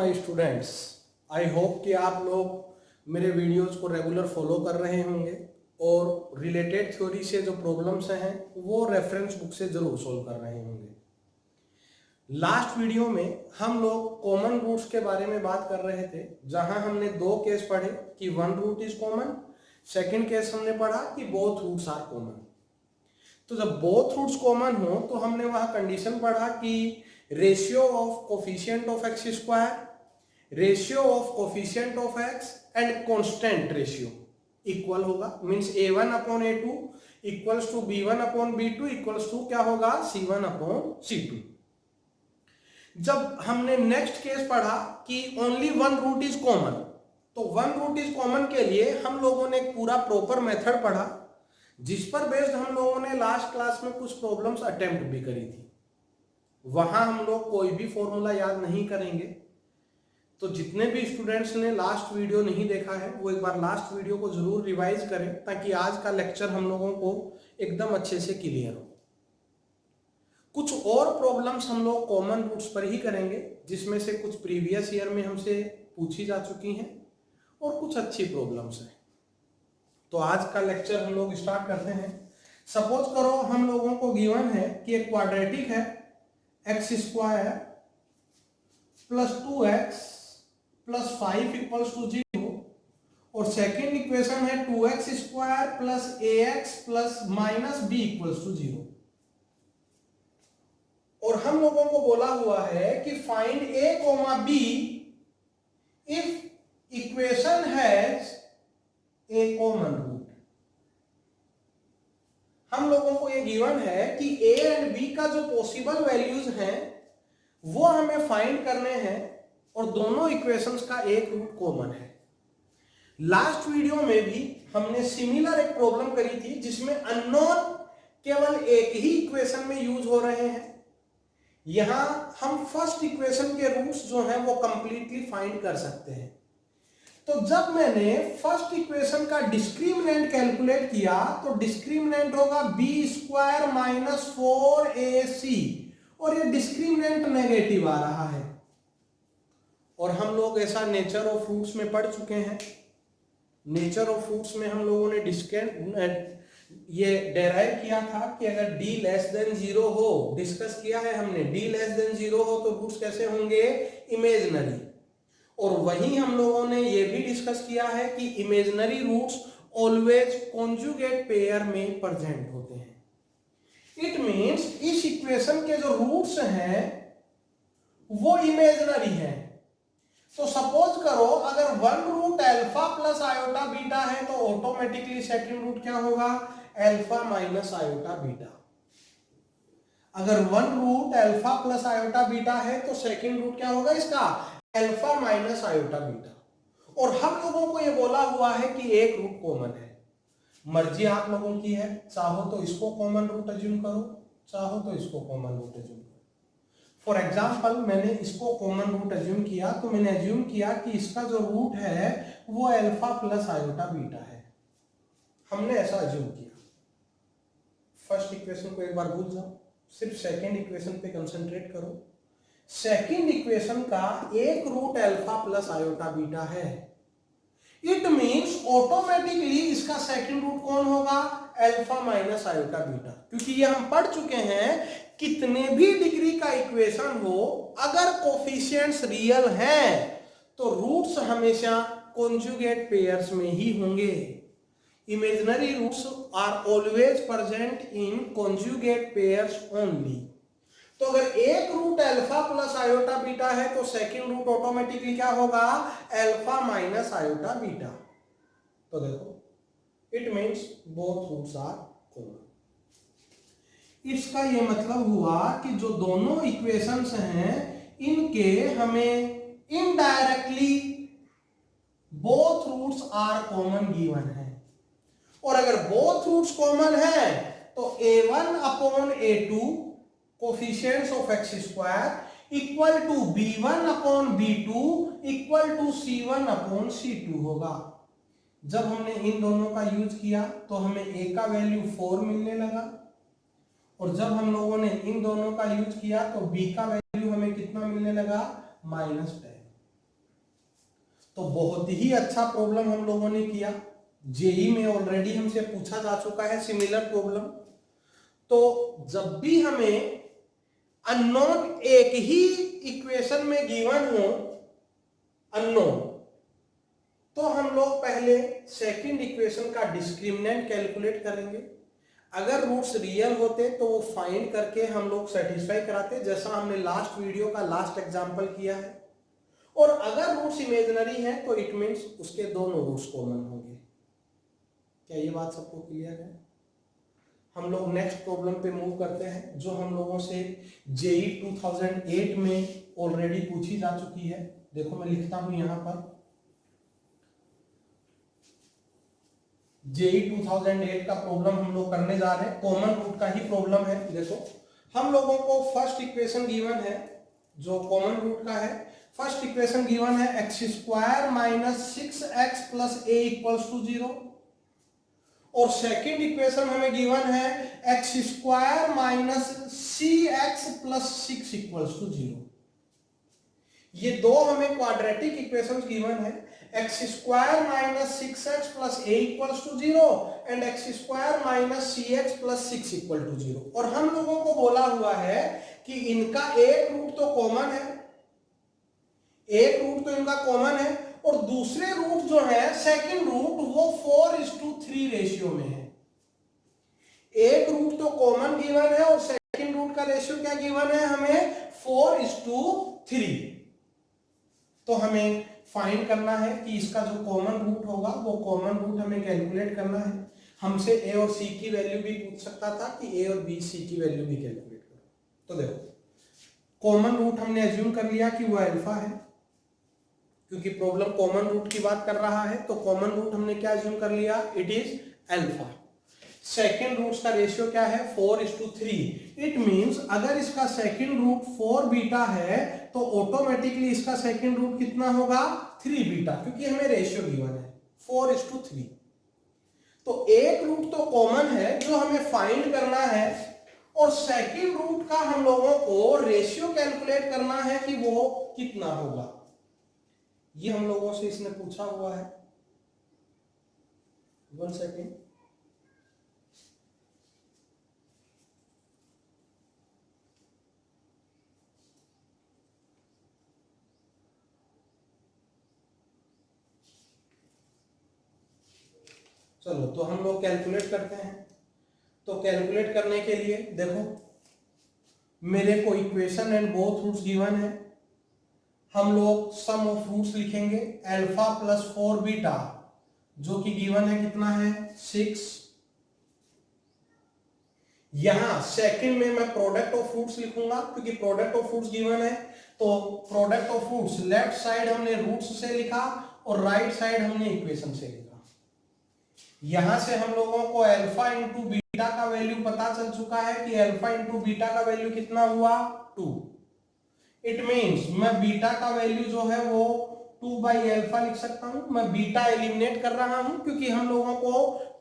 My students, I hope कि आप लोग मेरे वीडियोस को रेगुलर फॉलो कर रहे होंगे और रिलेटेड थ्योरी से जो प्रॉब्लम्स हैं वो रेफरेंस बुक से जरूर सॉल्व कर रहे होंगे। लास्ट वीडियो में हम लोग कॉमन रूट्स के बारे में बात कर रहे थे, जहां हमने दो केस पढ़े कि one root is common, second case हमने पढ़ा कि बोथ रूट्स आर कॉमन। तो जब बोथ रूट्स कॉमन हो तो हमने वहां कंडीशन पढ़ा कि ratio of coefficient of X square, ratio of coefficient of X and constant ratio equal होगा, means a1 upon a2 equals to b1 upon b2 equals to क्या होगा c1 अपॉन c2। जब हमने नेक्स्ट केस पढ़ा कि only one root is common, तो one root is common के लिए हम लोगों ने एक पूरा प्रॉपर मेथड पढ़ा, जिस पर बेस्ड हम लोगों ने लास्ट क्लास में कुछ प्रॉब्लम्स अटेम्प्ट भी करी थी। वहां हम लोग कोई भी फॉर्मूला याद नहीं करेंगे, तो जितने भी स्टूडेंट्स ने लास्ट वीडियो नहीं देखा है वो एक बार लास्ट वीडियो को जरूर रिवाइज करें, ताकि आज का लेक्चर हम लोगों को एकदम अच्छे से क्लियर हो। कुछ और प्रॉब्लम्स हम लोग कॉमन रूट्स पर ही करेंगे, जिसमें से कुछ प्रीवियस ईयर में हमसे पूछी जा चुकी हैं और कुछ अच्छी प्रॉब्लम्स हैं। तो आज का लेक्चर हम लोग स्टार्ट करते हैं। सपोज करो हम लोगों को गिवन है कि एक क्वाड्रेटिक है x square plus 2x plus 5 equals to 0, और सेकेंड इक्वेशन है 2x square plus ax plus minus b equals to 0। और हम लोगों को बोला हुआ है कि find a comma b if equation has a common root. हम लोगों को ये गिवन है कि a एंड b का जो पॉसिबल वैल्यूज हैं वो हमें फाइंड करने हैं, और दोनों इक्वेशंस का एक रूट कॉमन है। लास्ट वीडियो में भी हमने सिमिलर एक प्रॉब्लम करी थी, जिसमें अननोन केवल एक ही इक्वेशन में यूज हो रहे हैं। यहां हम फर्स्ट इक्वेशन के रूट्स जो हैं वो कंप्लीटली फाइंड कर सकते हैं। तो जब मैंने फर्स्ट इक्वेशन का डिस्क्रिमिनेंट कैलकुलेट किया तो डिस्क्रिमिनेंट होगा b स्क्वायर माइनस 4ac, और ये डिस्क्रिमिनेंट नेगेटिव आ रहा है। और हम लोग ऐसा नेचर ऑफ रूट्स में पढ़ चुके हैं। नेचर ऑफ रूट्स में हम लोगों ने ये डेराइव किया था कि अगर d लेस देन 0 हो, डिस्कस किया है हमने, d लेस देन 0 हो तो रूट्स कैसे होंगे, इमेजिनरी। और वहीं हम लोगों ने ये भी डिस्कस किया है कि imaginary roots always conjugate pair में प्रेजेंट होते हैं। इट मींस इस इक्वेशन के जो रूट्स हैं वो इमेजिनरी हैं। तो सपोज करो अगर one root alpha plus iota beta है तो ऑटोमेटिकली सेकंड रूट क्या होगा, अल्फा माइनस आयोटा बीटा। अगर one root alpha plus iota beta है तो सेकंड रूट क्या होगा इसका, अल्फा माइनस आयोटा बीटा। और हम लोगों को यह बोला हुआ है कि एक रूट कॉमन है। मर्जी आप लोगों की है, चाहो तो इसको कॉमन रूट अज्यूम करो, चाहो तो इसको कॉमन रूट अज्यूम करो। फॉर एग्जाम्पल मैंने इसको कॉमन रूट अज्यूम किया, तो मैंने अज्यूम किया कि इसका जो रूट है वो अल्फा प्लस आयोटा बीटा है। हमने ऐसा अज्यूम किया। फर्स्ट इक्वेशन को एक बार भूल जाओ, सिर्फ सेकेंड इक्वेशन पे कंसंट्रेट करो। सेकेंड इक्वेशन का एक root alpha plus iota beta है। इट मींस ऑटोमेटिकली इसका सेकंड रूट कौन होगा, अल्फा माइनस आयोटा बीटा। क्योंकि ये हम पढ़ चुके हैं, कितने भी डिग्री का इक्वेशन हो, अगर कोफिशिएंट्स रियल हैं तो रूट्स हमेशा कॉन्जुगेट पेयर्स में ही होंगे। Imaginary roots are always present in conjugate pairs only. तो अगर एक root alpha plus iota beta है तो सेकंड रूट ऑटोमेटिकली क्या होगा, अल्फा माइनस आयोटा बीटा। तो देखो, it means both roots are common. इसका ये मतलब हुआ कि जो दोनों इक्वेशंस हैं इनके हमें indirectly both roots are common given है। और अगर बोथ रूट्स कॉमन है तो a1 upon a2 coefficients of X square equal to b1 upon b2 equal to c1 upon c2 होगा। जब हमने इन दोनों का यूज किया तो हमें a का वैल्यू 4 मिलने लगा, और जब हम लोगों ने इन दोनों का यूज किया तो b का वैल्यू हमें कितना मिलने लगा, -10। तो बहुत ही अच्छा प्रॉब्लम हम लोगों ने किया। जेई में ऑलरेडी हमसे पूछा जा चुका है सिमिलर प्रॉब्लम। तो जब भी हमें अननोन एक ही इक्वेशन में गिवन हो अननोन, तो हम लोग पहले सेकंड इक्वेशन का डिस्क्रिमिनेंट कैलकुलेट करेंगे। अगर रूट्स रियल होते तो वो फाइंड करके हम लोग सेटिस्फाई कराते, जैसा हमने लास्ट वीडियो का लास्ट एग्जांपल किया है। और अगर रूट्स इमेजिनरी है तो इट मींस उसके दोनों रूट्स कॉमन होंगे। क्या ये बात सबको क्लियर है? हम लोग नेक्स्ट प्रॉब्लम पे मूव करते हैं, जो हम लोगों से जेई 2008 में ऑलरेडी पूछी जा चुकी है। देखो मैं लिखता हूं यहां पर, जेई 2008 का प्रॉब्लम हम लोग करने जा रहे हैं, कॉमन रूट का ही प्रॉब्लम है। देखो हम लोगों को फर्स्ट इक्वेशन गिवन है जो कॉमन रूट का है। फर्स्ट इक्वेशन गिवन है x square minus 6x plus a equals to 0, और सेकेंड इक्वेशन हमें गिवन है x square minus c x plus 6 equals to 0। ये दो हमें क्वाड्रेटिक इक्वेशंस गिवन है, x square minus 6x plus a equals to 0 and x square minus c x plus 6 equal to 0। और हम लोगों को बोला हुआ है कि इनका एक रूट तो कॉमन है, एक रूट तो इनका कॉमन है, और दूसरे रूट जो है सेकंड रूट वो 4:3 रेशियो में है। एक रूट तो कॉमन गिवन है और सेकंड रूट का रेशियो क्या गिवन है हमें 4:3। तो हमें फाइंड करना है कि इसका जो कॉमन रूट होगा वो कॉमन रूट हमें कैलकुलेट करना है। हमसे ए और सी की वैल्यू भी पूछ सकता था कि ए और बी सी की वैल्यू भी कैलकुलेट करो। तो देखो कॉमन रूट हमने एज्यूम कर लिया कि वो अल्फा है, क्योंकि प्रॉब्लम कॉमन रूट की बात कर रहा है, तो कॉमन रूट हमने क्या एज्यूम कर लिया, it is alpha. Second roots का रेशियो क्या है 4:3। इट मींस अगर इसका सेकेंड रूट 4 बीटा है तो ऑटोमेटिकली इसका सेकेंड रूट कितना होगा 3 बीटा, क्योंकि हमें रेशियो गिवन है 4:3। तो एक रूट तो कॉमन है जो हमें फाइंड करना है, और सेकेंड रूट का हम लोगों को रेशियो कैलकुलेट करना है कि वो कितना होगा। ये हम लोगों से इसने पूछा हुआ है। 1 सेकेंड, चलो तो हम लोग कैलकुलेट करते हैं। तो कैलकुलेट करने के लिए देखो मेरे को equation and both roots given है। हम लोग सम ऑफ रूट्स लिखेंगे अल्फा प्लस 4 बीटा, जो कि गिवन है कितना है 6। यहां सेकंड में मैं प्रोडक्ट ऑफ फ्रूट्स लिखूंगा क्योंकि प्रोडक्ट ऑफ फ्रूट्स गिवन है। तो product of fruits left side हमने रूट्स से लिखा और राइट साइड हमने इक्वेशन से लिखा। यहां से हम लोगों को अल्फा इंटू बीटा का वैल्यू पता चल चुका है कि अल्फा इंटू बीटा का वैल्यू कितना हुआ 2। इट मींस मैं बीटा का वैल्यू जो है वो 2/अल्फा लिख सकता हूं। मैं बीटा एलिमिनेट कर रहा हूं क्योंकि हम लोगों को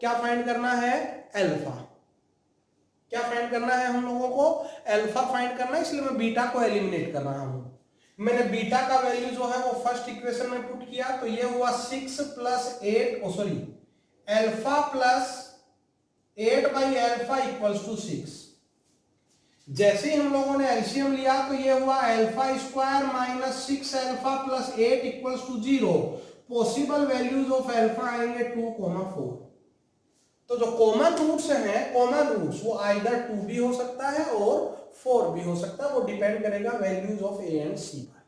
क्या फाइंड करना है अल्फा। क्या फाइंड करना है हम लोगों को अल्फा फाइंड करना है, इसलिए मैं बीटा को एलिमिनेट कर रहा हूं। मैंने बीटा का वैल्यू जो है वो फर्स्ट इक्वेशन में पुट किया, तो ये हुआ 6 प्लस 8 अल्फा प्लस 8/अल्फा इक्वल्स टू 6। जैसे ही हम लोगों ने एलसीएम लिया तो ये हुआ alpha square minus 6 alpha plus 8 equals to 0। Possible values of alpha आएंगे 2,4। तो जो कॉमन रूट्स हैं, कॉमन रूट्स वो आइदर 2 भी हो सकता है और 4 भी हो सकता है, वो डिपेंड करेगा वैल्यूज ऑफ ए एंड सी पर।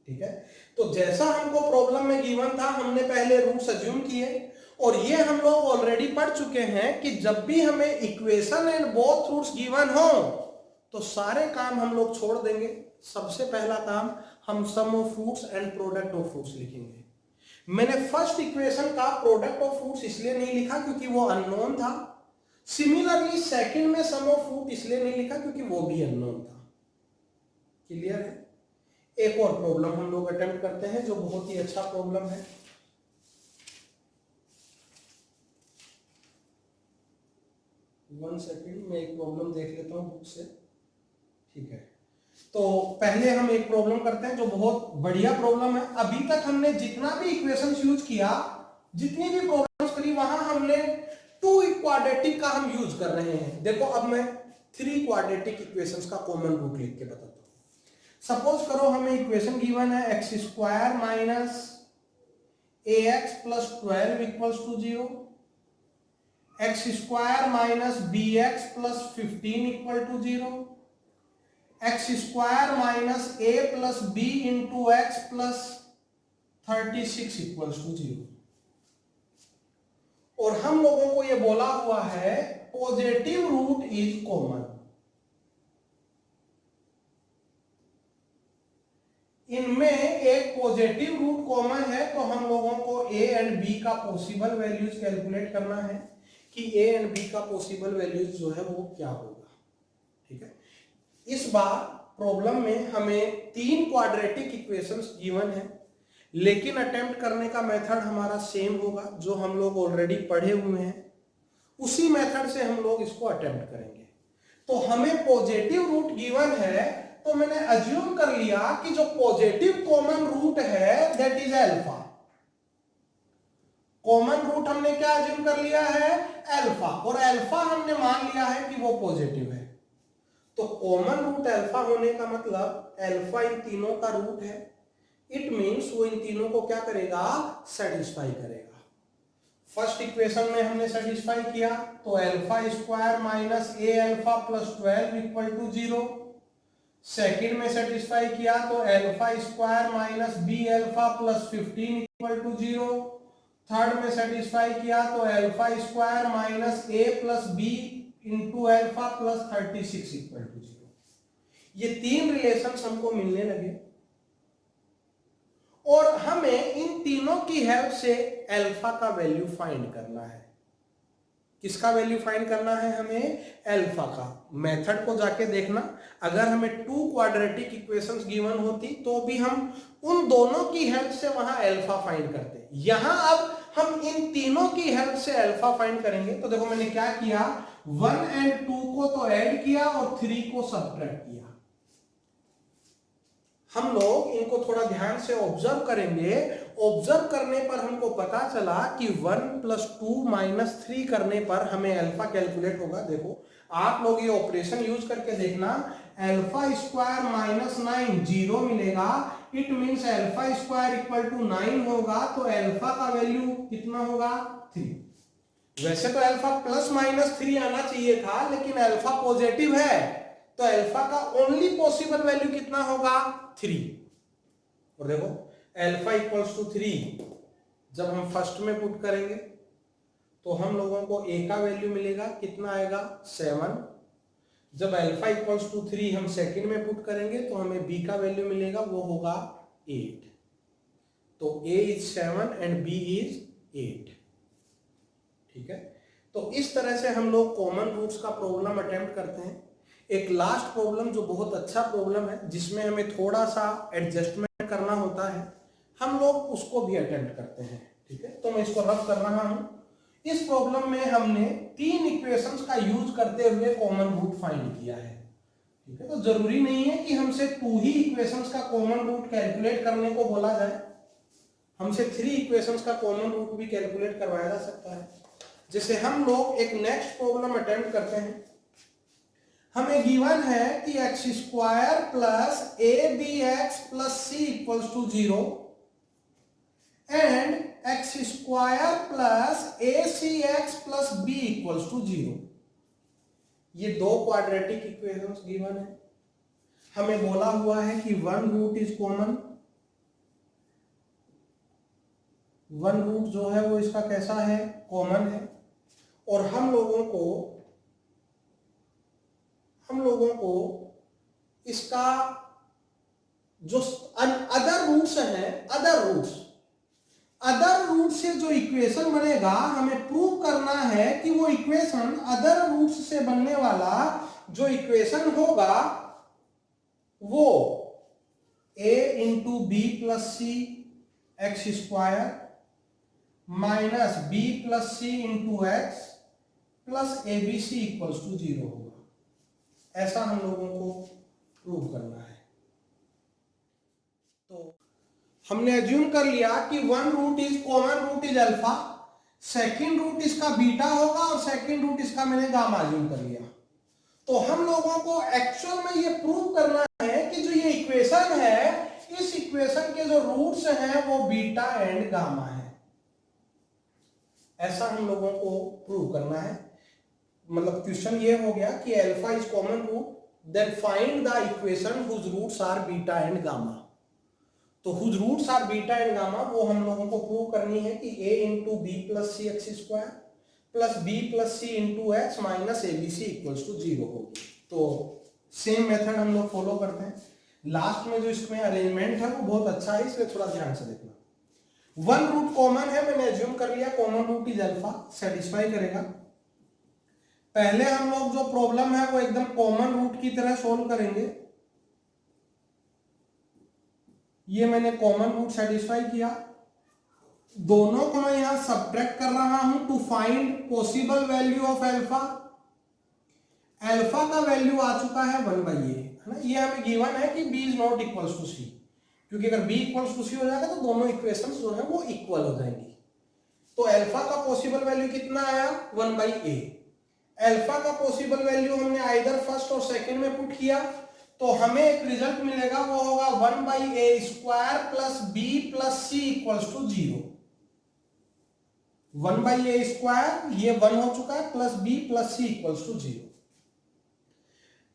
ठीक है, तो जैसा हमको प्रॉब्लम में गिवन था हमने पहले रूट्स अज्यूम किए, और ये हम लोग ऑलरेडी पढ़ चुके हैं कि जब भी हमें equation and both roots given हो तो सारे काम हम लोग छोड़ देंगे। सबसे पहला काम हम sum of roots and product of roots लिखेंगे। मैंने फर्स्ट इक्वेशन का प्रोडक्ट ऑफ फ्रूट्स इसलिए नहीं लिखा क्योंकि वो अननोन था। सिमिलरली सेकंड में सम ऑफ फ्रूट इसलिए नहीं लिखा क्योंकि वो भी अननोन था। क्लियर है? एक और प्रॉब्लम हम लोग अटेम्प्ट करते हैं जो बहुत ही अच्छा प्रॉब्लम है। वन सेकेंड, मैं एक प्रॉब्लम देख लेता हूं बुक से। ठीक है, तो पहले हम एक प्रॉब्लम करते हैं जो बहुत बढ़िया प्रॉब्लम है। अभी तक हमने जितना भी इक्वेशंस यूज किया, जितनी भी प्रॉब्लम्स करी, वहां हमने 2 क्वाड्रेटिक का हम यूज कर रहे हैं। देखो अब मैं 3 क्वाड्रेटिक इक्वेशंस का कॉमन रूट लिख के बताता हूं। सपोज करो हमें इक्वेशन गिवन है x square minus ax plus 12 equals to 0, x square minus bx plus 15 equal to 0, x square minus a plus b into x plus 36 equals to 0। और हम लोगों को यह बोला हुआ है पॉजिटिव रूट इज कॉमन। इनमें एक पॉजिटिव रूट कॉमन है, तो हम लोगों को a एंड b का पॉसिबल वैल्यूज कैलकुलेट करना है कि a एंड b का पॉसिबल वैल्यूज जो है वो क्या होगा। ठीक है, इस बार प्रॉब्लम में हमें 3 क्वाड्रेटिक इक्वेशंस गिवन है, लेकिन अटेम्प्ट करने का मेथड हमारा सेम होगा जो हम लोग ऑलरेडी पढ़े हुए हैं, उसी मेथड से हम लोग इसको अटेम्प्ट करेंगे। तो हमें पॉजिटिव रूट गिवन है, तो मैंने अज्यूम कर लिया कि जो पॉजिटिव कॉमन रूट है that is alpha. Common root हमने क्या अज्यूम कर लिया है? अल्फा। और अल्फा हमने मान लिया है कि वो पॉजिटिव है। तो कॉमन रूट अल्फा होने का मतलब अल्फा इन तीनों का रूट है। इट मींस वो इन तीनों को क्या करेगा? सेटिस्फाई करेगा। फर्स्ट इक्वेशन में हमने सेटिस्फाई किया, तो alpha square minus a alpha plus 12 equal to 0। Second में सेटिस्फाई किया तो alpha square minus b alpha plus 15 equal to 0। Third में सेटिस्फाई किया तो alpha square minus a plus b into alpha plus 36 equal to 0। ये 3 relations हमको मिलने लगे और हमें इन तीनों की हेल्प से अल्फा का वैल्यू फाइंड करना है। किसका वैल्यू फाइंड करना है? हमें अल्फा का। मेथड को जाके देखना, अगर हमें 2 क्वाड्रेटिक इक्वेशंस गिवन होती तो भी हम उन दोनों की हेल्प से वहां अल्फा फाइंड करते। यहां अब हम इन तीनों की हेल्प से अल्फा फाइंड करेंगे। तो देखो मैंने क्या किया, 1 एंड 2 को तो ऐड किया और 3 को सब्ट्रैक्ट किया। हम लोग इनको थोड़ा ध्यान से ऑब्जर्व करेंगे। ऑब्जर्व करने पर हमको पता चला कि 1 प्लस 2 माइनस 3 करने पर हमें अल्फा कैलकुलेट होगा। देखो आप लोग ये ऑपरेशन यूज करके देखना, अल्फा स्क्वायर माइनस 9 0 मिलेगा। It means alpha square equal to 9 होगा, तो अल्फा का वैल्यू कितना होगा? 3। वैसे तो अल्फा प्लस माइनस 3 आना चाहिए था, लेकिन अल्फा पॉजिटिव है, तो अल्फा का ओनली पॉसिबल वैल्यू कितना होगा? 3। और देखो अल्फा इक्वल्स टू 3 जब हम फर्स्ट में पुट करेंगे तो हम लोगों को ए का वैल्यू मिलेगा, कितना आएगा? 7। जब अल्फा इक्वल्स टू 3 हम सेकंड में पुट करेंगे तो हमें बी का वैल्यू मिलेगा, वो होगा 8। तो ए इज 7 एंड बी इज 8। ठीक है, तो इस तरह से हम लोग कॉमन रूट्स का प्रॉब्लम अटेम्प्ट करते हैं। एक लास्ट प्रॉब्लम जो बहुत अच्छा प्रॉब्लम है, जिसमें हमें थोड़ा सा एडजस्टमेंट करना होता है, हम लोग उसको भी अटेम्प्ट करते हैं। ठीक है, तो मैं इसको रफ कर रहा हूं। इस प्रॉब्लम में हमने 3 इक्वेशंस का यूज करते हुए कॉमन रूट फाइंड किया है। ठीक है, तो जरूरी नहीं है कि हमसे 2 ही इक्वेशंस का कॉमन रूट कैलकुलेट करने को बोला जाए। हमसे 3 इक्वेशंस का कॉमन रूट भी कैलकुलेट करवाया जा सकता है। जैसे हम लोग एक नेक्स्ट प्रॉब्लम अटेम्प्ट करते हैं। हमें गिवन है कि x square plus a b x plus c equals to 0 and x square plus a c x plus b equals to 0। ये 2 क्वाड्रेटिक इक्वेशंस गिवन है। हमें बोला हुआ है कि 1 रूट इज कॉमन। 1 रूट जो है वो इसका कैसा है? कॉमन है। और हम लोगों को इसका जो अदर रूट्स हैं, अदर रूट से जो इक्वेशन बनेगा, हमें प्रूव करना है कि वो इक्वेशन अदर रूट्स से बनने वाला जो इक्वेशन होगा वो a into b plus c x square minus b plus c into x plus a b c equals to 0 होगा। ऐसा हम लोगों को प्रूव करना है। तो हमने एज्यूम कर लिया कि one root is common root is alpha, second root इसका बीटा होगा और सेकंड रूट इसका मैंने गामा एज्यूम कर लिया। तो हम लोगों को एक्चुअल में ये प्रूव करना है कि जो ये इक्वेशन है, इस इक्वेशन के जो रूट्स हैं वो बीटा एंड गामा है। ऐसा हम लोगों को प्रूव करना है। मतलब क्वेश्चन ये हो गया कि alpha is common root, then find the equation whose roots are beta and gamma. तो whose roots are beta and gamma वो हम लोगों को प्रूव करनी है कि a into b plus c x square plus b plus c into x minus a b c equals to 0 होगी। तो सेम मेथड हम लोग फॉलो करते हैं। लास्ट में जो इसमें अरेंजमेंट है वो बहुत अच्छा है, इसलिए थोड़ा ध्यान से देखना। वन रूट कॉमन है, मैंने एज्यूम कर लिया common root is alpha, satisfy करेगा। पहले हम लोग जो प्रॉब्लम है वो एकदम कॉमन रूट की तरह सोल्व करेंगे। ये मैंने कॉमन रूट सेटिस्फाई किया, दोनों को मैं यहां सब्ट्रैक्ट कर रहा हूं to find possible value of alpha. Alpha का वैल्यू आ चुका है 1/a, है ना। ये हमें गिवन है कि b is not equals to c, क्योंकि अगर b इक्वल्स टू c हो जाएगा तो दोनों इक्वेशंस जो है वो इक्वल हो जाएंगी। तो अल्फा का पॉसिबल वैल्यू कितना आया 1/a। अल्फा का पॉसिबल वैल्यू हमने आइदर फर्स्ट और सेकंड में पुट किया, तो हमें एक रिजल्ट मिलेगा, वो होगा 1/a square plus b plus c equals to 0। 1/a square ये 1 हो चुका है, plus b plus c equals to 0।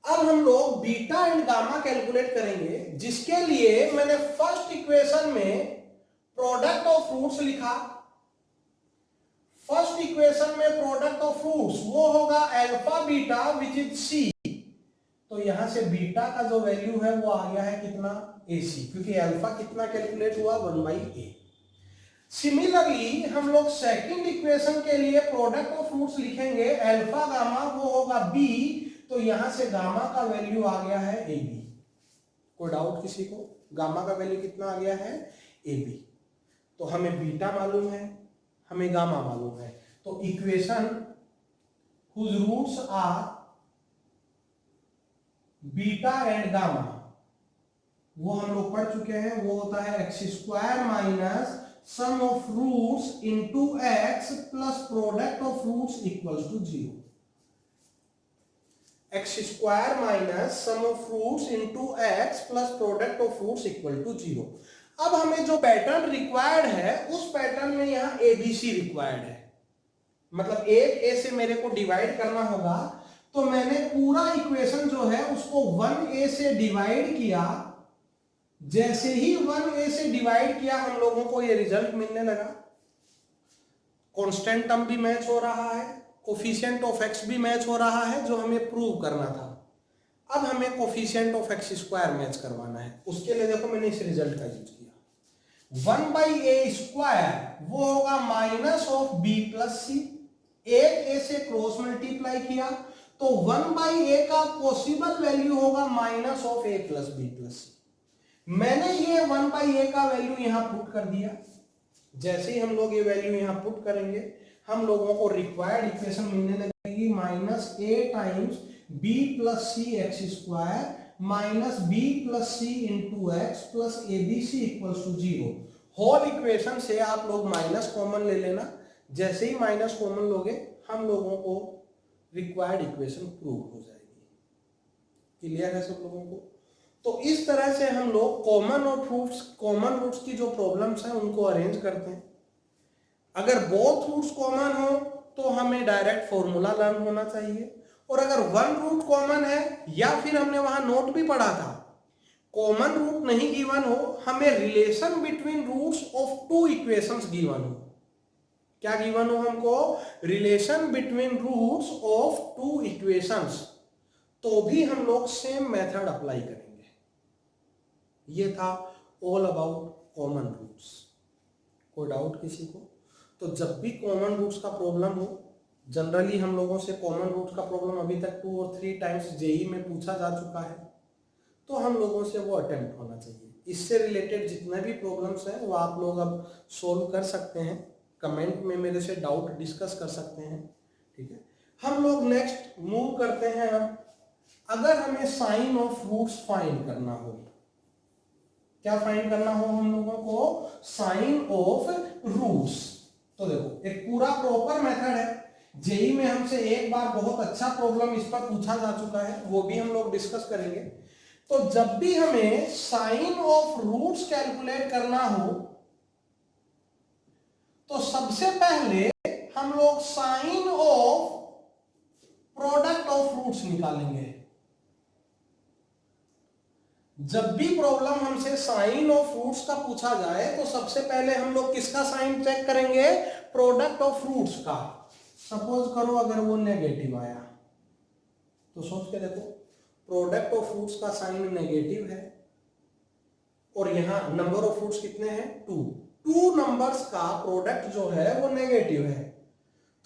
अब हम लोग बीटा एंड गामा कैलकुलेट करेंगे, जिसके लिए मैंने फर्स्ट इक्वेशन में प्रोडक्ट ऑफ रूट्स लिखा। फर्स्ट इक्वेशन में प्रोडक्ट ऑफ रूट्स वो होगा alpha beta which is c. तो यहां से बीटा का जो वैल्यू है वो आ गया है कितना AC, क्योंकि अल्फा कितना कैलकुलेट हुआ 1/a। सिमिलरली हम लोग सेकंड इक्वेशन के लिए प्रोडक्ट ऑफ रूट्स लिखेंगे, अल्फा गामा वो होगा B। तो यहां से गामा का वैल्यू आ गया है AB। कोई डाउट किसी को? गामा का वैल्यू कितना आ गया है AB। तो हमें बीटा मालूम है, हमें गामा मालूम है, तो equation whose roots are beta and gamma वो हम लोग पढ़ चुके हैं। वो होता है x square minus sum of roots into x plus product of roots equals to 0। X square minus sum of roots into x plus product of roots equal to 0। अब हमें जो पैटर्न रिक्वायर्ड है उस पैटर्न में यहां ABC required है। मतलब एक A से मेरे को डिवाइड करना होगा, तो मैंने पूरा इक्वेशन जो है उसको 1A से डिवाइड किया। जैसे ही 1A से डिवाइड किया हम लोगों को ये रिजल्ट मिलने लगा। कांस्टेंट टर्म भी मैच हो रहा है, कोफिशिएंट ऑफ x भी मैच हो रहा है, जो हमें प्रूव करना था। अब हमें coefficient of x square match करवाना है। उसके लिए देखो मैंने इस रिजल्ट का यूज किया। 1/a स्क्वायर वो होगा minus of b plus c. एक a से क्रॉस मल्टीप्लाई किया तो 1/a का पॉसिबल वैल्यू होगा minus of a plus b plus c. मैंने ये 1/a का वैल्यू यहां पुट कर दिया। जैसे ही हम लोग ये वैल्यू यहां पुट करेंगे हम लोगों को रिक्वायर्ड इक्वेशन मिलने लगेगी minus a times b plus c x square minus b plus c into x plus abc equals to 0। Whole equation से आप लोग माइनस कॉमन ले लेना। जैसे ही माइनस कॉमन लोगे हम लोगों को रिक्वायर्ड इक्वेशन प्रूव हो जाएगी। क्लियर है सब लोगों को? तो इस तरह से हम लोग कॉमन रूट्स की जो प्रॉब्लम्स हैं उनको अरेंज करते हैं। अगर बोथ रूट्स कॉमन हो तो हमें डायरेक्ट फॉर्मूला लर्न होना चाहिए, और अगर वन रूट कॉमन है या फिर हमने वहां नोट भी पढ़ा था कॉमन रूट नहीं गिवन हो, हमें relation between roots of two equations given हो। क्या गिवन हो हमको? Relation between roots of two equations, तो भी हम लोग सेम मेथड अप्लाई करेंगे। ये था ऑल अबाउट कॉमन रूट्स। कोई डाउट किसी को? तो जब भी कॉमन रूट्स का प्रॉब्लम हो, जनरली हम लोगों से कॉमन रूट्स का प्रॉब्लम अभी तक 2 और 3 टाइम्स जेई में पूछा जा चुका है, तो हम लोगों से वो अटेम्प्ट होना चाहिए। इससे रिलेटेड जितने भी प्रॉब्लम्स हैं वो आप लोग अब सोल्व कर सकते हैं, कमेंट में मेरे से डाउट डिस्कस कर सकते हैं। ठीक है, हम लोग नेक्स्ट मूव करते हैं। अब अगर हमें साइन ऑफ रूट्स फाइंड करना हो, क्या फाइंड करना हो हम लोगों को? Sign of roots. तो देखो एक पूरा प्रॉपर मेथड है, जेई में हमसे एक बार बहुत अच्छा प्रॉब्लम इस पर पूछा जा चुका है, वो भी हम लोग डिस्कस करेंगे। तो जब भी हमें साइन ऑफ रूट्स कैलकुलेट करना हो तो सबसे पहले हम लोग sign of product of roots निकालेंगे। जब भी प्रॉब्लम हमसे साइन ऑफ रूट्स का पूछा जाए तो सबसे पहले हम लोग किसका साइन चेक करेंगे? प्रोडक्ट ऑफ रूट्स का। सपोज करो अगर वो नेगेटिव आया तो सोच के देखो, प्रोडक्ट ऑफ रूट्स का साइन नेगेटिव है और यहां नंबर ऑफ रूट्स कितने हैं? 2 नंबर्स का प्रोडक्ट जो है वो नेगेटिव है।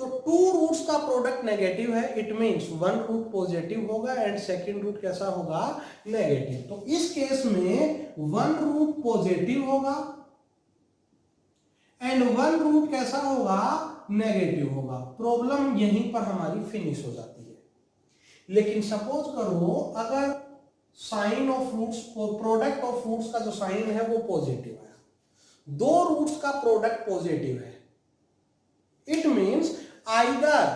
तो 2 रूट्स का प्रोडक्ट नेगेटिव है, इट मींस 1 रूट पॉजिटिव होगा एंड सेकंड रूट कैसा होगा? नेगेटिव। तो इस केस में 1 रूट पॉजिटिव होगा एंड 1 रूट कैसा होगा? नेगेटिव होगा। प्रॉब्लम यहीं पर हमारी फिनिश हो जाती है। लेकिन सपोज करो अगर sign of roots, product of roots का जो साइन है वो पॉजिटिव आया, 2 रूट्स का प्रोडक्ट पॉजिटिव है, it means either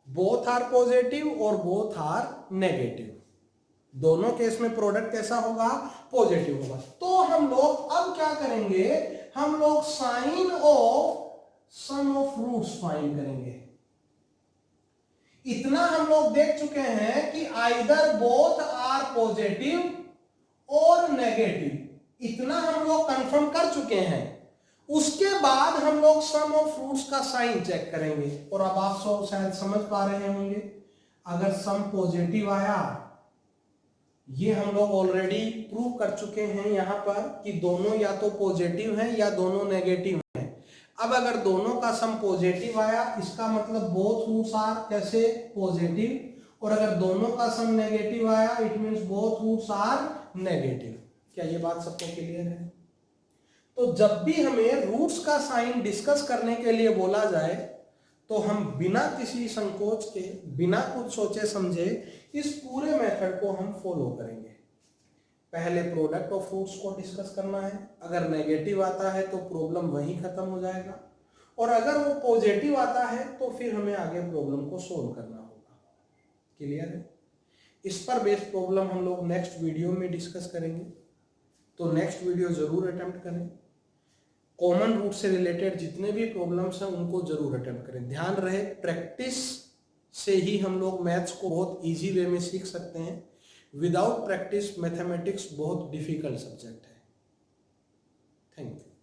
both are positive और बोथ आर नेगेटिव। दोनों केस में प्रोडक्ट कैसा होगा? पॉजिटिव होगा। तो हम लोग अब क्या करेंगे? हम लोग sign of sum of roots find करेंगे। इतना हम लोग देख चुके हैं कि आइदर बोथ आर पॉजिटिव और नेगेटिव, इतना हम लोग कंफर्म कर चुके हैं। उसके बाद हम लोग सम ऑफ रूट्स का साइन चेक करेंगे। और अब आप सब शायद समझ पा रहे होंगे, अगर सम पॉजिटिव आया, ये हम लोग ऑलरेडी प्रूव कर चुके हैं यहां पर कि दोनों या तो पॉजिटिव हैं या दोनों नेगेटिव हैं। अब अगर दोनों का सम पॉजिटिव आया, इसका मतलब बोथ रूट्स आर कैसे? पॉजिटिव। और अगर दोनों का सम नेगेटिव आया, it means both roots are negative. क्या ये बात सबको क्लियर है? तो जब भी हमें रूट्स का साइन डिस्कस करने के लिए बोला जाए तो हम बिना किसी संकोच के, बिना कुछ सोचे समझे इस पूरे मेथड को हम फॉलो करेंगे। पहले प्रोडक्ट ऑफ रूट्स को डिस्कस करना है, अगर नेगेटिव आता है तो प्रॉब्लम वहीं खत्म हो जाएगा, और अगर वो पॉजिटिव आता है तो फिर हमें आगे प्रॉब्लम को सोल्व करना होगा। क्लियर है? इस पर बेस्ड प्रॉब्लम हम लोग नेक्स्ट वीडियो में डिस्कस करेंगे, तो नेक्स्ट वीडियो जरूर अटेम्प्ट करें। कॉमन रूट से रिलेटेड जितने भी प्रॉब्लम्स हैं उनको जरूर अटेम्प्ट करें। ध्यान रहे, प्रैक्टिस से ही हम लोग मैथ्स को बहुत इजी वे में सीख सकते हैं। विदाउट प्रैक्टिस मैथमेटिक्स बहुत डिफिकल्ट सब्जेक्ट है। Thank you.